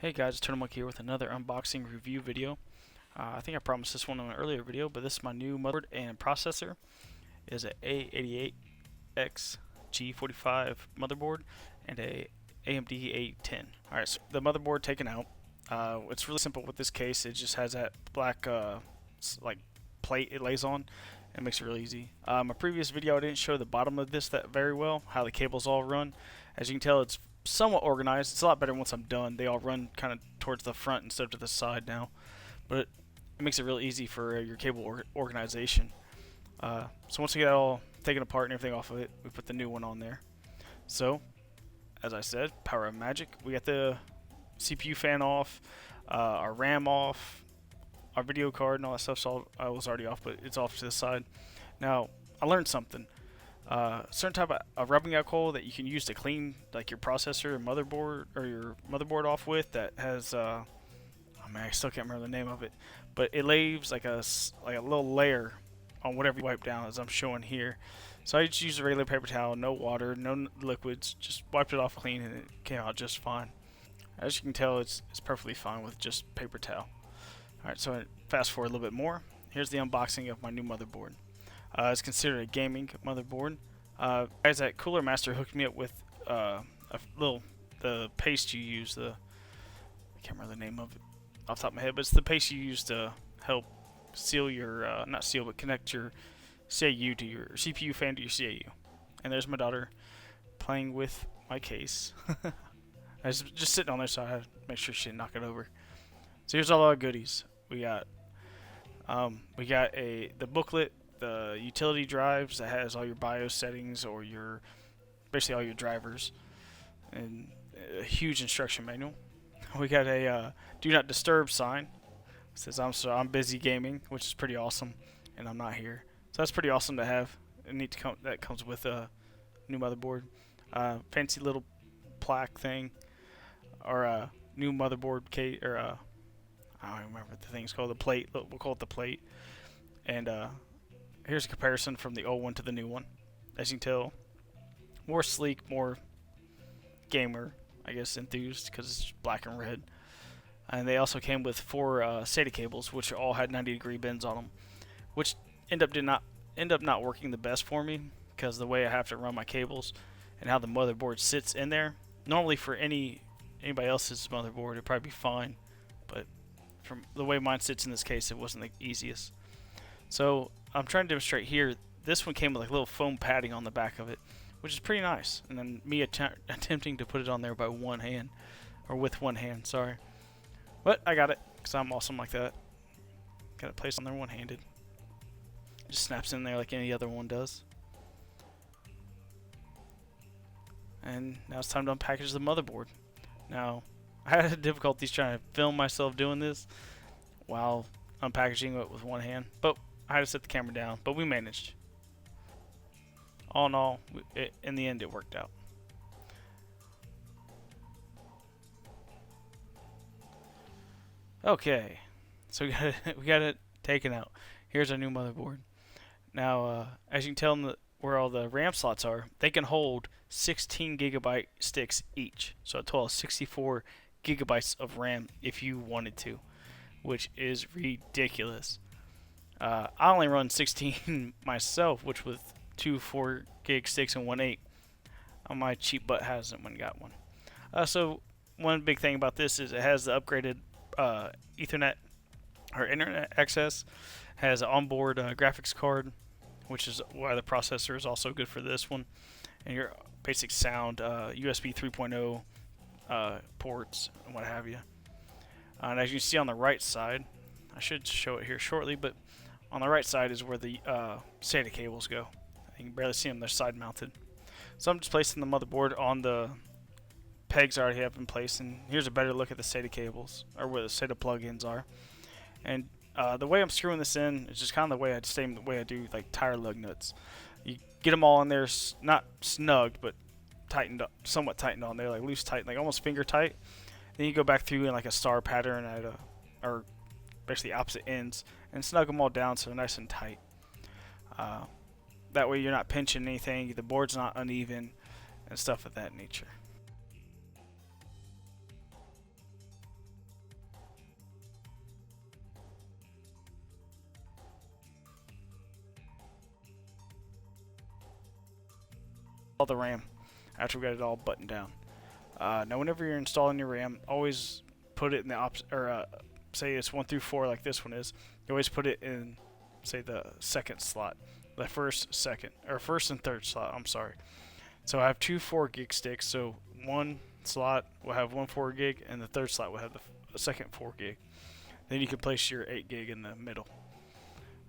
Hey guys, Turtle Monkey here with another unboxing review video. I think I promised this one in an earlier video, but this is my new motherboard and processor. It is an A88X-G45 motherboard and a AMD A10. Alright, so the motherboard taken out. It's really simple with this case. It just has that black like plate it lays on. It makes it really easy. My previous video I didn't show the bottom of this that very well, how the cables all run. As you can tell, it's somewhat organized. It's a lot better once I'm done. They all run kind of towards the front instead of to the side now, but it makes it real easy for your cable organization. So once we get it all taken apart and everything off of it, we put the new one on there. So, as I said, power of magic. We got the CPU fan off, our RAM off, our video card and all that stuff. So I was already off, but it's off to the side. Now I learned something. Certain type of rubbing alcohol that you can use to clean like your processor and motherboard or your motherboard off with that has oh man, I still can't remember the name of it, but it leaves like a little layer on whatever you wipe down, as I'm showing here. So I just used a regular paper towel, no water, no liquids, just wiped it off clean and it came out just fine. As you can tell, it's perfectly fine with just paper towel. Alright, so fast forward a little bit more. Here's the unboxing of my new motherboard. It's considered a gaming motherboard. Guys at Cooler Master hooked me up with the paste you use. I can't remember the name of it off the top of my head, but it's the paste you use to help seal your not seal but connect your CAU to your CPU fan to your CAU. And there's my daughter playing with my case. I was just sitting on there, so I had to make sure she didn't knock it over. So here's all our goodies. We got the booklet, the utility drives that has all your BIOS settings or your basically all your drivers, and a huge instruction manual. We got a do not disturb sign. It says I'm busy gaming, which is pretty awesome, and I'm not here. So that's pretty awesome to have. That comes with a new motherboard. Fancy little plaque thing, or a new motherboard case, or I don't remember what the thing's called. The plate. We'll call it the plate. And here's a comparison from the old one to the new one. As you can tell, more sleek, more gamer, I guess, enthused, because it's black and red. And they also came with 4 Sata cables, which all had 90-degree bends on them, which end up not working the best for me because the way I have to run my cables and how the motherboard sits in there. Normally, for anybody else's motherboard, it'd probably be fine, but from the way mine sits in this case, it wasn't the easiest. So I'm trying to demonstrate here. This one came with like little foam padding on the back of it, which is pretty nice. And then me attempting to put it on there by one hand, or with one hand, sorry. But I got it, because I'm awesome like that. Got it placed on there one-handed. Just snaps in there like any other one does. And now it's time to unpackage the motherboard. Now, I had difficulties trying to film myself doing this while unpackaging it with one hand, but I had to set the camera down, but we managed. All in all, in the end, it worked out. Okay, so we got it taken out. Here's our new motherboard. Now, as you can tell where all the RAM slots are, they can hold 16 gigabyte sticks each. So a total of 64 gigabytes of RAM if you wanted to, which is ridiculous. I only run 16 myself, which with 2 4 gig sticks and 1 8. My cheap butt hasn't got one. So one big thing about this is it has the upgraded Ethernet or internet access, has an onboard graphics card, which is why the processor is also good for this one, and your basic sound, USB 3.0 ports and what have you. And as you see on the right side, I should show it here shortly, but on the right side is where the SATA cables go. You can barely see them, they're side mounted. So I'm just placing the motherboard on the pegs I already have in place, and here's a better look at the SATA cables, or where the SATA plugins are. And the way I'm screwing this in is just kind of the way I do like tire lug nuts. You get them all in there, not snugged, but tightened up, somewhat tightened on there, like loose tight, like almost finger tight. Then you go back through in like a star pattern or basically opposite ends, and snug them all down so they're nice and tight. That way you're not pinching anything, the board's not uneven, and stuff of that nature. all the RAM after we got it all buttoned down. Now, whenever you're installing your RAM, always put it in the say it's 1 through 4 like this one is. You always put it in, say, the second slot, the first and third slot. I'm sorry. So I have two 4 gig sticks. So one slot will have one 4 gig, and the third slot will have the second 4 gig. Then you can place your 8 gig in the middle.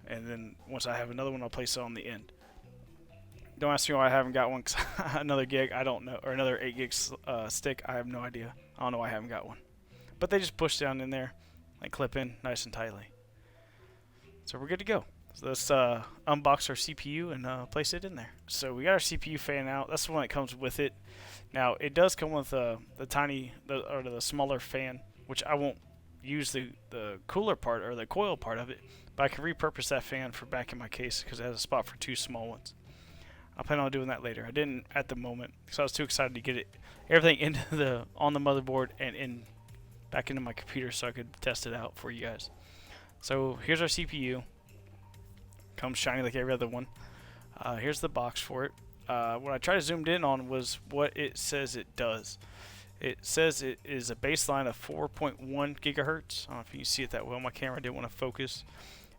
And then once I have another one, I'll place it on the end. Don't ask me why I haven't got one, 'cause another gig, I don't know, or another 8 gig stick, I have no idea. I don't know why I haven't got one. But they just push down in there and clip in nice and tightly. So we're good to go. So let's unbox our CPU and place it in there. So we got our CPU fan out. That's the one that comes with it. Now it does come with the smaller fan, which I won't use the cooler part or the coil part of it, but I can repurpose that fan for back in my case because it has a spot for 2 small ones. I plan on doing that later. I didn't at the moment because I was too excited to get everything into on the motherboard and back into my computer so I could test it out for you guys. So here's our CPU. Comes shiny like every other one. Here's the box for it. What I tried to zoom in on was what it says it does. It says it is a baseline of 4.1 gigahertz. I don't know if you can see it that well. My camera didn't want to focus.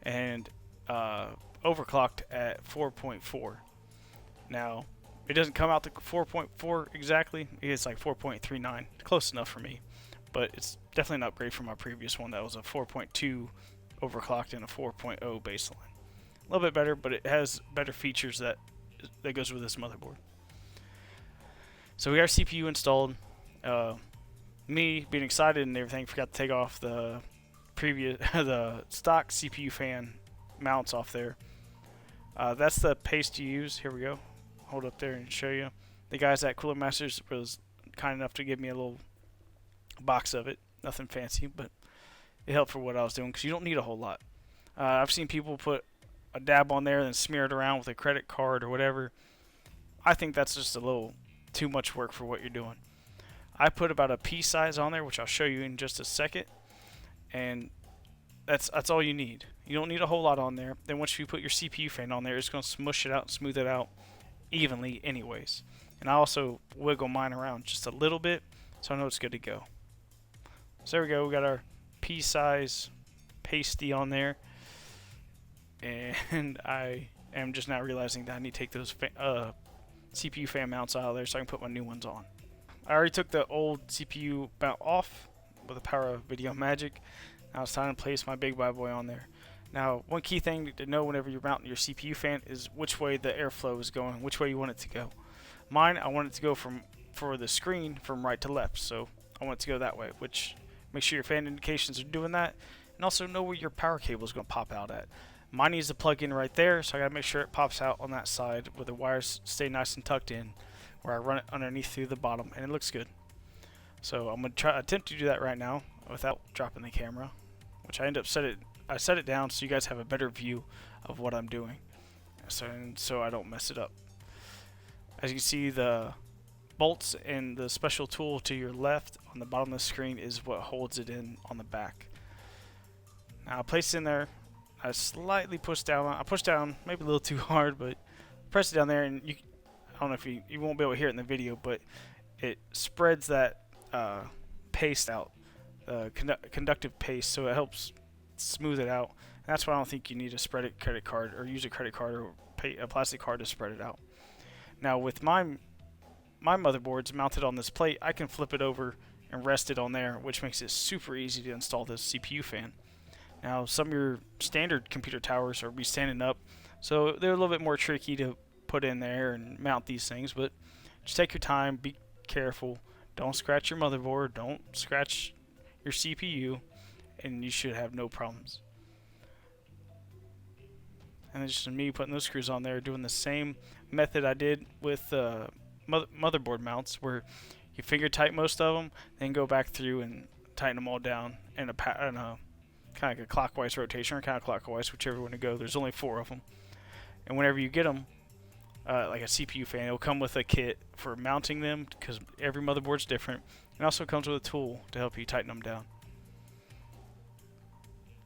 And overclocked at 4.4. Now, it doesn't come out to 4.4 exactly. It's like 4.39. Close enough for me. But it's definitely an upgrade from my previous one that was a 4.2 overclocked and a 4.0 baseline. A little bit better, but it has better features that goes with this motherboard. So we got our CPU installed. Me being excited and everything, forgot to take off the the stock CPU fan mounts off there. That's the paste you use. Here we go. Hold up there and show you. The guys at Cooler Masters was kind enough to give me a little box of it. Nothing fancy, but it helped for what I was doing because you don't need a whole lot. I've seen people put a dab on there and then smear it around with a credit card or whatever. I think that's just a little too much work for what you're doing. I put about a pea size on there, which I'll show you in just a second, and that's all you need. You don't need a whole lot on there. Then once you put your CPU fan on there, it's going to smush it out and smooth it out evenly anyways. And I also wiggle mine around just a little bit so I know it's good to go. So there we go. We got our pea size pasty on there. And I am just now realizing that I need to take those CPU fan mounts out of there so I can put my new ones on. I already took the old CPU mount off with the power of video magic. Now it's time to place my big bad boy on there. Now, one key thing to know whenever you're mounting your CPU fan is which way the airflow is going, which way you want it to go. Mine, I want it to go for the screen from right to left, so I want it to go that way, which make sure your fan indications are doing that, and also know where your power cable is going to pop out at. Mine needs to plug in right there, so I got to make sure it pops out on that side where the wires stay nice and tucked in, where I run it underneath through the bottom, and it looks good. So I'm going to attempt to do that right now without dropping the camera, which I set it down so you guys have a better view of what I'm doing, so I don't mess it up. As you can see, the bolts and the special tool to your left on the bottom of the screen is what holds it in on the back. Now I place it in there. I slightly push down. I push down maybe a little too hard, but press it down there, and I don't know if you won't be able to hear it in the video, but it spreads that paste out, conductive paste, so it helps smooth it out. And that's why I don't think you need a credit card or use a credit card or a plastic card to spread it out. Now with my motherboards mounted on this plate, I can flip it over and rest it on there, which makes it super easy to install this CPU fan. Now some of your standard computer towers are be standing up, so they're a little bit more tricky to put in there and mount these things, but just take your time, be careful, don't scratch your motherboard, don't scratch your CPU, and you should have no problems. And it's just me putting those screws on there, doing the same method I did with motherboard mounts, where you finger tight most of them, then go back through and tighten them all down in a kind of like a clockwise rotation or counterclockwise, whichever one to go. There's only 4 of them, and whenever you get them, like a CPU fan, it'll come with a kit for mounting them because every motherboard's different, and also comes with a tool to help you tighten them down.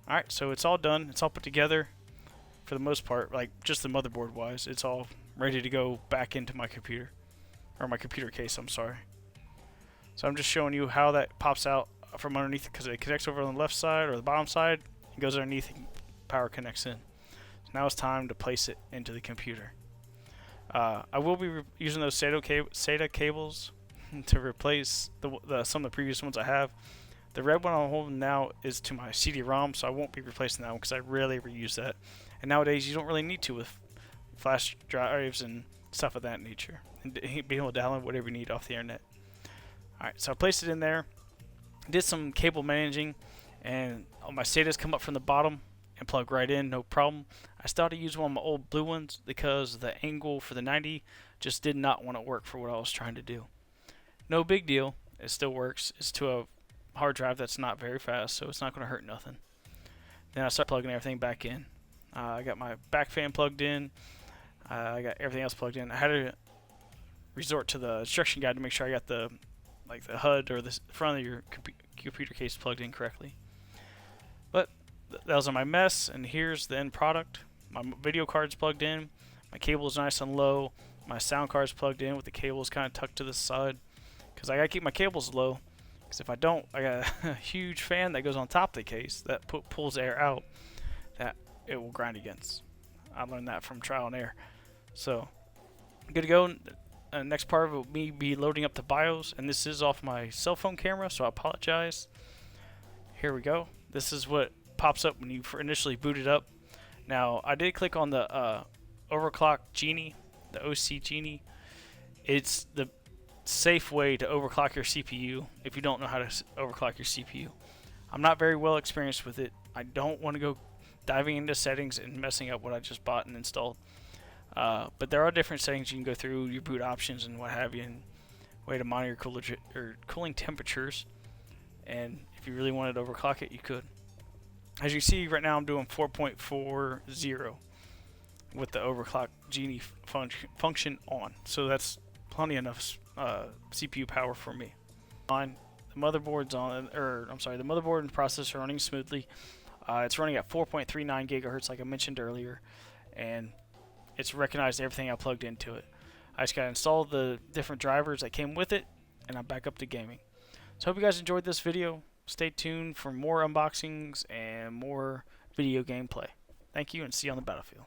Alright, so it's all done. It's all put together for the most part, like just the motherboard wise. It's all ready to go back into my computer. or my computer case, I'm sorry. So I'm just showing you how that pops out from underneath, because it connects over on the left side or the bottom side, it goes underneath and power connects in. So now it's time to place it into the computer. I will be using those Sata cables to replace some of the previous ones I have. The red one I'm holding now is to my CD-ROM, so I won't be replacing that one because I rarely ever use that. And nowadays you don't really need to with flash drives and stuff of that nature, and being able to download whatever you need off the internet. Alright, so I placed it in there, did some cable managing, and all my SATAs come up from the bottom and plug right in, no problem. I still had to use one of my old blue ones because the angle for the 90 just did not want to work for what I was trying to do. No big deal, it still works. It's to a hard drive that's not very fast, so it's not going to hurt nothing. Then I start plugging everything back in. I got my back fan plugged in. I got everything else plugged in. I had to resort to the instruction guide to make sure I got the HUD or the front of your computer case plugged in correctly. But that was on my mess, and here's the end product. My video card's plugged in. My cable is nice and low. My sound card's plugged in with the cables kind of tucked to the side, because I gotta keep my cables low. Because if I don't, I got a huge fan that goes on top of the case that pulls air out that it will grind against. I learned that from trial and error. So good to go. Next part of it will be loading up the BIOS, and this is off my cell phone camera, so I apologize. Here we go. This is what pops up when you initially boot it up. Now, I did click on the overclock Genie, the OC Genie. It's the safe way to overclock your CPU if you don't know how to overclock your CPU. I'm not very well experienced with it. I don't want to go diving into settings and messing up what I just bought and installed. But there are different settings you can go through, your boot options and what have you, and way to monitor cooling temperatures. And if you really wanted to overclock it, you could. As you see right now, I'm doing 4.40 with the overclock Genie function on. So that's plenty enough CPU power for me. The motherboard's on, the motherboard and processor are running smoothly. It's running at 4.39 gigahertz, like I mentioned earlier, and it's recognized everything I plugged into it. I just got to install the different drivers that came with it, and I'm back up to gaming. So I hope you guys enjoyed this video. Stay tuned for more unboxings and more video gameplay. Thank you, and see you on the battlefield.